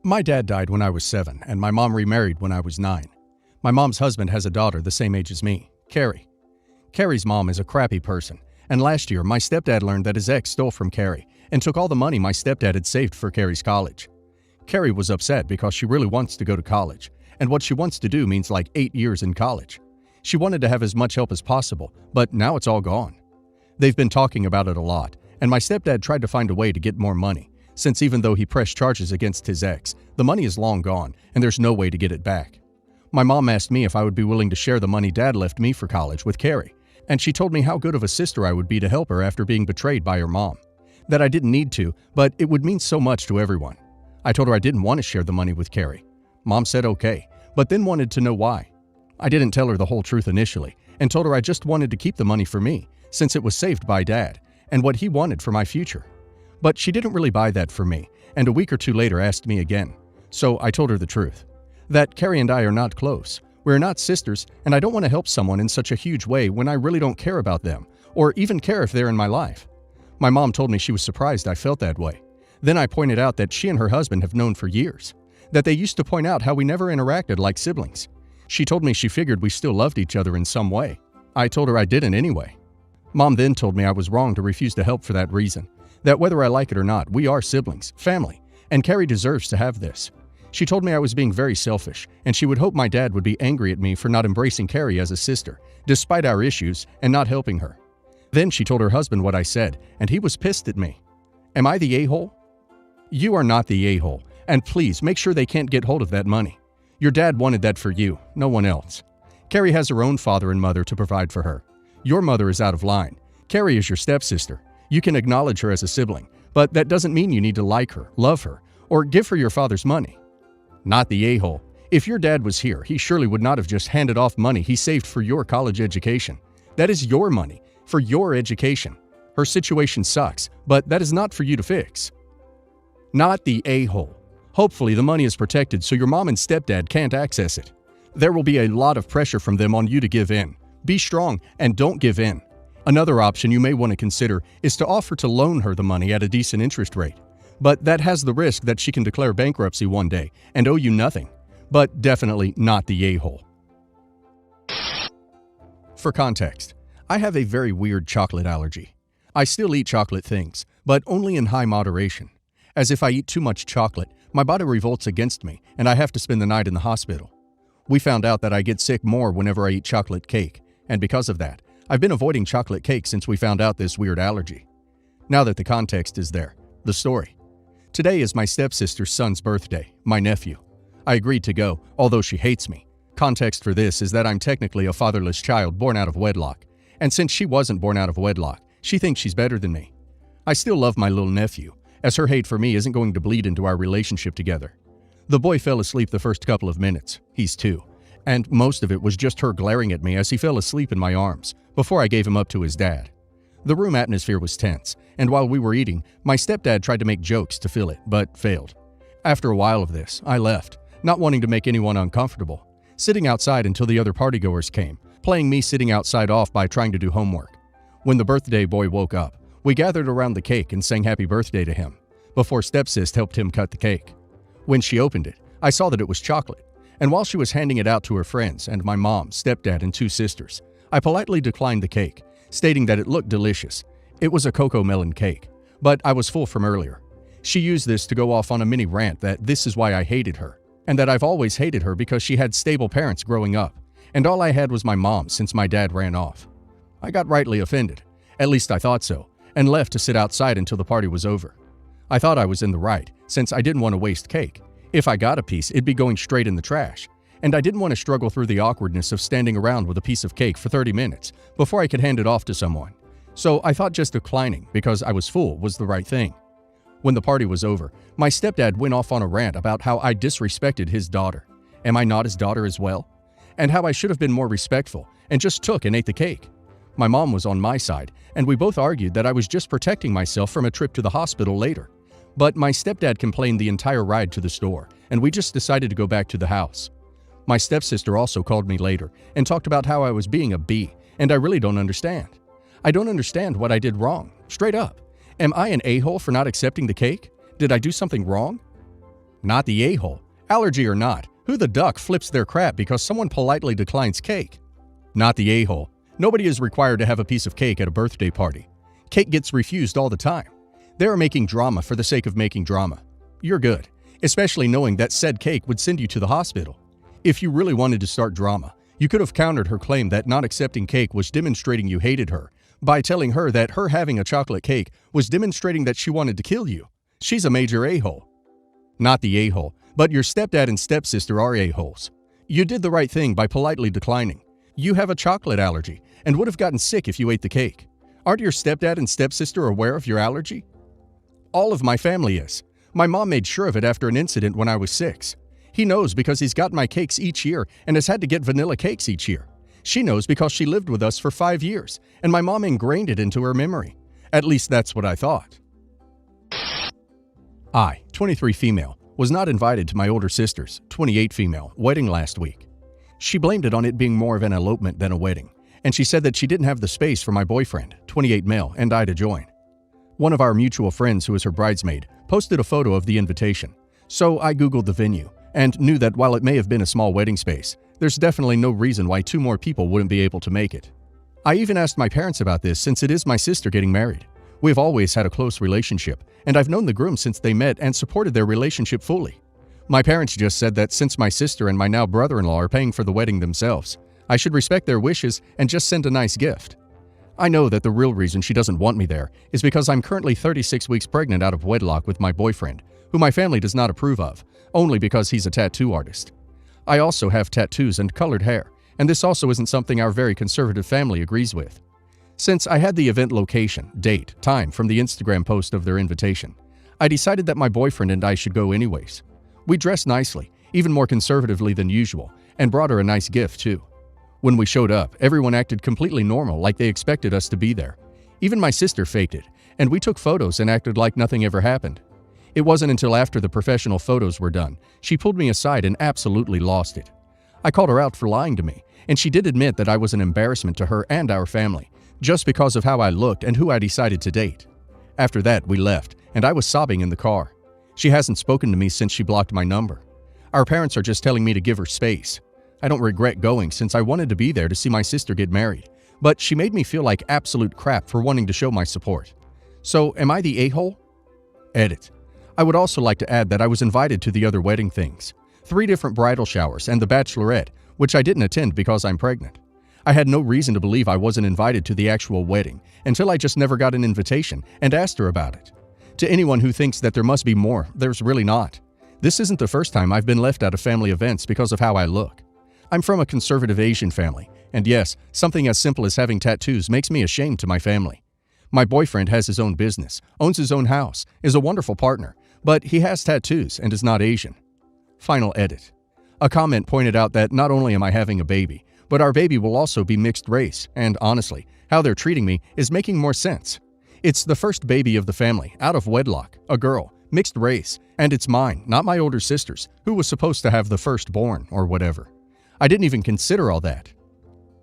My dad died when I was 7, and my mom remarried when I was 9. My mom's husband has a daughter the same age as me, Carrie. Carrie's mom is a crappy person, and last year my stepdad learned that his ex stole from Carrie and took all the money my stepdad had saved for Carrie's college. Carrie was upset because she really wants to go to college, and what she wants to do means like 8 years in college. She wanted to have as much help as possible, but now it's all gone. They've been talking about it a lot, and my stepdad tried to find a way to get more money, since even though he pressed charges against his ex, the money is long gone and there's no way to get it back. My mom asked me if I would be willing to share the money dad left me for college with Carrie, and she told me how good of a sister I would be to help her after being betrayed by her mom. That I didn't need to, but it would mean so much to everyone. I told her I didn't want to share the money with Carrie. Mom said okay, but then wanted to know why. I didn't tell her the whole truth initially, and told her I just wanted to keep the money for me, since it was saved by Dad, and what he wanted for my future. But she didn't really buy that for me, and a week or two later asked me again. So I told her the truth. That Carrie and I are not close. We're not sisters, and I don't want to help someone in such a huge way when I really don't care about them, or even care if they're in my life. My mom told me she was surprised I felt that way. Then I pointed out that she and her husband have known for years, that they used to point out how we never interacted like siblings. She told me she figured we still loved each other in some way. I told her I didn't anyway. Mom then told me I was wrong to refuse to help for that reason, that whether I like it or not, we are siblings, family, and Carrie deserves to have this. She told me I was being very selfish, and she would hope my dad would be angry at me for not embracing Carrie as a sister, despite our issues, and not helping her. Then she told her husband what I said, and he was pissed at me. Am I the a-hole? You are not the a-hole, and please make sure they can't get hold of that money. Your dad wanted that for you, no one else. Carrie has her own father and mother to provide for her. Your mother is out of line. Carrie is your stepsister. You can acknowledge her as a sibling, but that doesn't mean you need to like her, love her, or give her your father's money. Not the a-hole. If your dad was here, he surely would not have just handed off money he saved for your college education. That is your money, for your education. Her situation sucks, but that is not for you to fix. Not the a-hole. Hopefully the money is protected so your mom and stepdad can't access it. There will be a lot of pressure from them on you to give in. Be strong and don't give in. Another option you may want to consider is to offer to loan her the money at a decent interest rate. But that has the risk that she can declare bankruptcy one day and owe you nothing. But definitely not the a-hole. For context, I have a very weird chocolate allergy. I still eat chocolate things, but only in high moderation. As if I eat too much chocolate, my body revolts against me and I have to spend the night in the hospital. We found out that I get sick more whenever I eat chocolate cake, and because of that, I've been avoiding chocolate cake since we found out this weird allergy. Now that the context is there, the story. Today is my stepsister's son's birthday, my nephew. I agreed to go, although she hates me. Context for this is that I'm technically a fatherless child born out of wedlock, and since she wasn't born out of wedlock, she thinks she's better than me. I still love my little nephew, as her hate for me isn't going to bleed into our relationship together. The boy fell asleep the first couple of minutes, he's 2, and most of it was just her glaring at me as he fell asleep in my arms, before I gave him up to his dad. The room atmosphere was tense, and while we were eating, my stepdad tried to make jokes to fill it, but failed. After a while of this, I left, not wanting to make anyone uncomfortable, sitting outside until the other partygoers came, playing me sitting outside off by trying to do homework. When the birthday boy woke up, we gathered around the cake and sang happy birthday to him, before stepsis helped him cut the cake. When she opened it, I saw that it was chocolate, and while she was handing it out to her friends and my mom, stepdad, and 2 sisters, I politely declined the cake, stating that it looked delicious. It was a cocoa melon cake, but I was full from earlier. She used this to go off on a mini rant that this is why I hated her, and that I've always hated her because she had stable parents growing up, and all I had was my mom since my dad ran off. I got rightly offended, at least I thought so, and left to sit outside until the party was over. I thought I was in the right, since I didn't want to waste cake. If I got a piece, it'd be going straight in the trash, and I didn't want to struggle through the awkwardness of standing around with a piece of cake for 30 minutes before I could hand it off to someone. So I thought just declining, because I was full, was the right thing. When the party was over, my stepdad went off on a rant about how I disrespected his daughter. Am I not his daughter as well? And how I should have been more respectful and just took and ate the cake. My mom was on my side, and we both argued that I was just protecting myself from a trip to the hospital later. But my stepdad complained the entire ride to the store, and we just decided to go back to the house. My stepsister also called me later and talked about how I was being a B, and I really don't understand. I don't understand what I did wrong, straight up. Am I an a-hole for not accepting the cake? Did I do something wrong? Not the a-hole. Allergy or not, who the duck flips their crap because someone politely declines cake? Not the a-hole. Nobody is required to have a piece of cake at a birthday party. Cake gets refused all the time. They are making drama for the sake of making drama. You're good, especially knowing that said cake would send you to the hospital. If you really wanted to start drama, you could have countered her claim that not accepting cake was demonstrating you hated her by telling her that her having a chocolate cake was demonstrating that she wanted to kill you. She's a major a-hole. Not the a-hole, but your stepdad and stepsister are a-holes. You did the right thing by politely declining. You have a chocolate allergy and would have gotten sick if you ate the cake. Aren't your stepdad and stepsister aware of your allergy? All of my family is. My mom made sure of it after an incident when I was 6. He knows because he's got my cakes each year and has had to get vanilla cakes each year. She knows because she lived with us for 5 years, and my mom ingrained it into her memory. At least that's what I thought. I, 23 female, was not invited to my older sister's, 28 female, wedding last week. She blamed it on it being more of an elopement than a wedding, and she said that she didn't have the space for my boyfriend, 28 male, and I to join. One of our mutual friends who is her bridesmaid posted a photo of the invitation, so I googled the venue and knew that while it may have been a small wedding space, there's definitely no reason why 2 more people wouldn't be able to make it. I even asked my parents about this since it is my sister getting married. We've always had a close relationship, and I've known the groom since they met and supported their relationship fully. My parents just said that since my sister and my now brother-in-law are paying for the wedding themselves, I should respect their wishes and just send a nice gift. I know that the real reason she doesn't want me there is because I'm currently 36 weeks pregnant out of wedlock with my boyfriend, who my family does not approve of, only because he's a tattoo artist. I also have tattoos and colored hair, and this also isn't something our very conservative family agrees with. Since I had the event location, date, time from the Instagram post of their invitation, I decided that my boyfriend and I should go anyways. We dressed nicely, even more conservatively than usual, and brought her a nice gift too. When we showed up, everyone acted completely normal, like they expected us to be there. Even my sister faked it, and we took photos and acted like nothing ever happened. It wasn't until after the professional photos were done, she pulled me aside and absolutely lost it. I called her out for lying to me, and she did admit that I was an embarrassment to her and our family, just because of how I looked and who I decided to date. After that, we left, and I was sobbing in the car. She hasn't spoken to me since she blocked my number. Our parents are just telling me to give her space. I don't regret going since I wanted to be there to see my sister get married, but she made me feel like absolute crap for wanting to show my support. So, am I the a-hole? Edit. I would also like to add that I was invited to the other wedding things, 3 different bridal showers and the bachelorette, which I didn't attend because I'm pregnant. I had no reason to believe I wasn't invited to the actual wedding until I just never got an invitation and asked her about it. To anyone who thinks that there must be more, there's really not. This isn't the first time I've been left out of family events because of how I look. I'm from a conservative Asian family, and yes, something as simple as having tattoos makes me ashamed to my family. My boyfriend has his own business, owns his own house, is a wonderful partner, but he has tattoos and is not Asian. Final edit. A comment pointed out that not only am I having a baby, but our baby will also be mixed race, and honestly, how they're treating me is making more sense. It's the first baby of the family, out of wedlock, a girl, mixed race, and it's mine, not my older sister's, who was supposed to have the firstborn or whatever. I didn't even consider all that.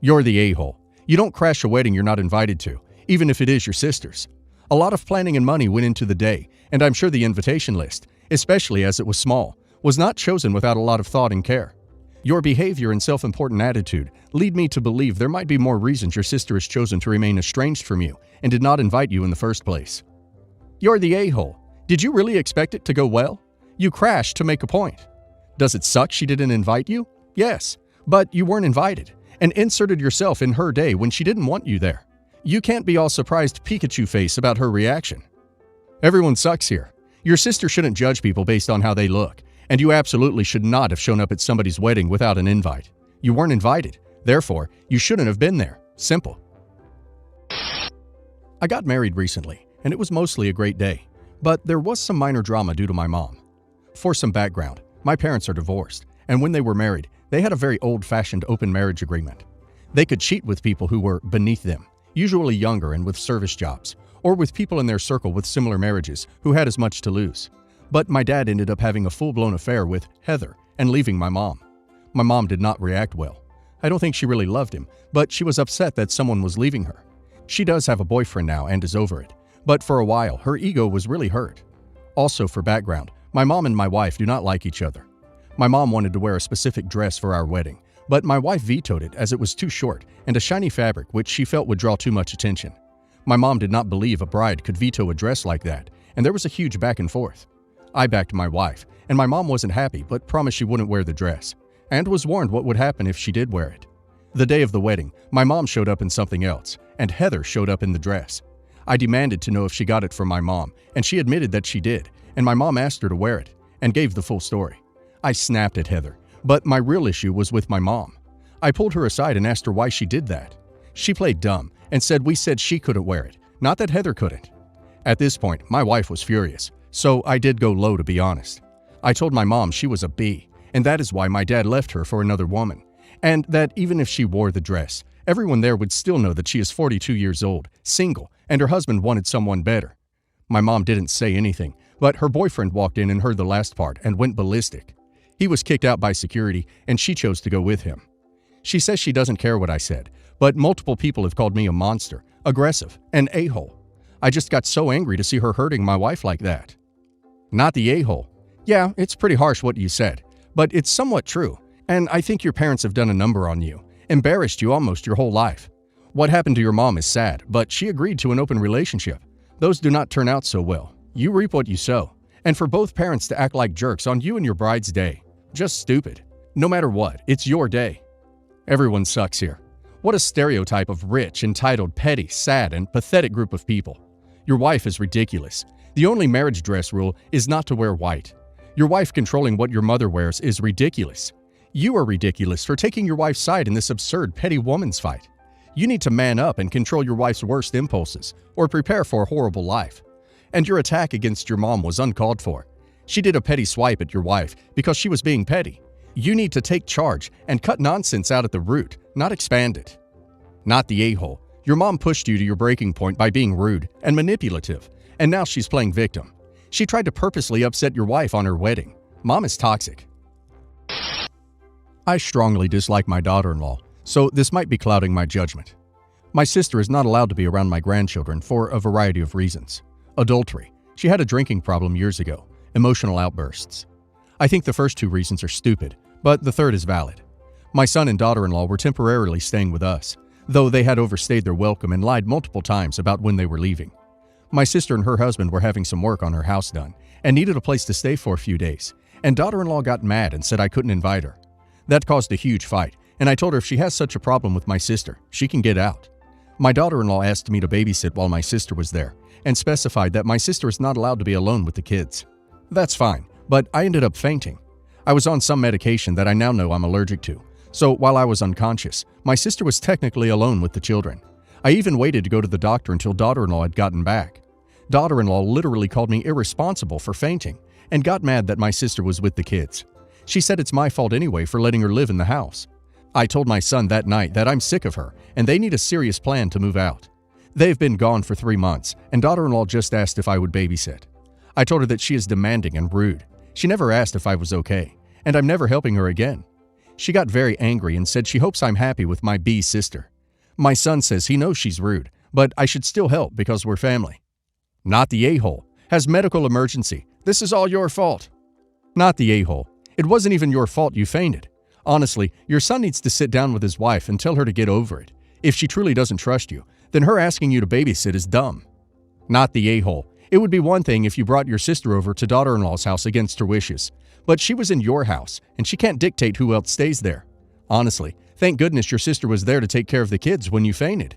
You're the a-hole. You don't crash a wedding you're not invited to, even if it is your sister's. A lot of planning and money went into the day, and I'm sure the invitation list, especially as it was small, was not chosen without a lot of thought and care. Your behavior and self-important attitude lead me to believe there might be more reasons your sister has chosen to remain estranged from you and did not invite you in the first place. You're the a-hole. Did you really expect it to go well? You crashed to make a point. Does it suck she didn't invite you? Yes. But you weren't invited, and inserted yourself in her day when she didn't want you there. You can't be all surprised Pikachu face about her reaction. Everyone sucks here. Your sister shouldn't judge people based on how they look, and you absolutely should not have shown up at somebody's wedding without an invite. You weren't invited, therefore, you shouldn't have been there. Simple. I got married recently, and it was mostly a great day, but there was some minor drama due to my mom. For some background, my parents are divorced, and when they were married, they had a very old-fashioned open marriage agreement. They could cheat with people who were beneath them, usually younger and with service jobs, or with people in their circle with similar marriages who had as much to lose. But my dad ended up having a full-blown affair with Heather and leaving my mom. My mom did not react well. I don't think she really loved him, but she was upset that someone was leaving her. She does have a boyfriend now and is over it, but for a while her ego was really hurt. Also for background, My mom and my wife do not like each other. My mom wanted to wear a specific dress for our wedding, but my wife vetoed it as it was too short and a shiny fabric which she felt would draw too much attention. My mom did not believe a bride could veto a dress like that, and there was a huge back and forth. I backed my wife, and my mom wasn't happy but promised she wouldn't wear the dress, and was warned what would happen if she did wear it. The day of the wedding, my mom showed up in something else, and Heather showed up in the dress. I demanded to know if she got it from my mom, and she admitted that she did, and my mom asked her to wear it, and gave the full story. I snapped at Heather, but my real issue was with my mom. I pulled her aside and asked her why she did that. She played dumb and said we said she couldn't wear it, not that Heather couldn't. At this point, my wife was furious, so I did go low to be honest. I told my mom she was a B, and that is why my dad left her for another woman, and that even if she wore the dress, everyone there would still know that she is 42 years old, single, and her husband wanted someone better. My mom didn't say anything, but her boyfriend walked in and heard the last part and went ballistic. He was kicked out by security, and she chose to go with him. She says she doesn't care what I said, but multiple people have called me a monster, aggressive, and a-hole. I just got so angry to see her hurting my wife like that. Not the a-hole. Yeah, it's pretty harsh what you said, but it's somewhat true, and I think your parents have done a number on you, embarrassed you almost your whole life. What happened to your mom is sad, but she agreed to an open relationship. Those do not turn out so well. You reap what you sow. And for both parents to act like jerks on you and your bride's day, just stupid. No matter what, it's your day. Everyone sucks here. What a stereotype of rich, entitled, petty, sad, and pathetic group of people. Your wife is ridiculous. The only marriage dress rule is not to wear white. Your wife controlling what your mother wears is ridiculous. You are ridiculous for taking your wife's side in this absurd petty woman's fight. You need to man up and control your wife's worst impulses, or prepare for a horrible life. And your attack against your mom was uncalled for. She did a petty swipe at your wife because she was being petty. You need to take charge and cut nonsense out at the root, not expand it. Not the a-hole. Your mom pushed you to your breaking point by being rude and manipulative, and now she's playing victim. She tried to purposely upset your wife on her wedding. Mom is toxic. I strongly dislike my daughter-in-law, so this might be clouding my judgment. My sister is not allowed to be around my grandchildren for a variety of reasons. Adultery. She had a drinking problem years ago. Emotional outbursts. I think the first two reasons are stupid, but the third is valid. My son and daughter-in-law were temporarily staying with us, though they had overstayed their welcome and lied multiple times about when they were leaving. My sister and her husband were having some work on her house done and needed a place to stay for a few days, and daughter-in-law got mad and said I couldn't invite her. That caused a huge fight, and I told her if she has such a problem with my sister, she can get out. My daughter-in-law asked me to babysit while my sister was there, and specified that my sister is not allowed to be alone with the kids. That's fine, but I ended up fainting. I was on some medication that I now know I'm allergic to, so while I was unconscious, my sister was technically alone with the children. I even waited to go to the doctor until daughter-in-law had gotten back. Daughter-in-law literally called me irresponsible for fainting, and got mad that my sister was with the kids. She said it's my fault anyway for letting her live in the house. I told my son that night that I'm sick of her, and they need a serious plan to move out. They've been gone for 3 months, and daughter-in-law just asked if I would babysit. I told her that she is demanding and rude. She never asked if I was okay, and I'm never helping her again. She got very angry and said she hopes I'm happy with my B sister. My son says he knows she's rude, but I should still help because we're family. Not the a-hole. Has medical emergency. This is all your fault. Not the a-hole. It wasn't even your fault you fainted. Honestly, your son needs to sit down with his wife and tell her to get over it. If she truly doesn't trust you, then her asking you to babysit is dumb. Not the a-hole. It would be one thing if you brought your sister over to daughter-in-law's house against her wishes, but she was in your house, and she can't dictate who else stays there. Honestly, thank goodness your sister was there to take care of the kids when you fainted.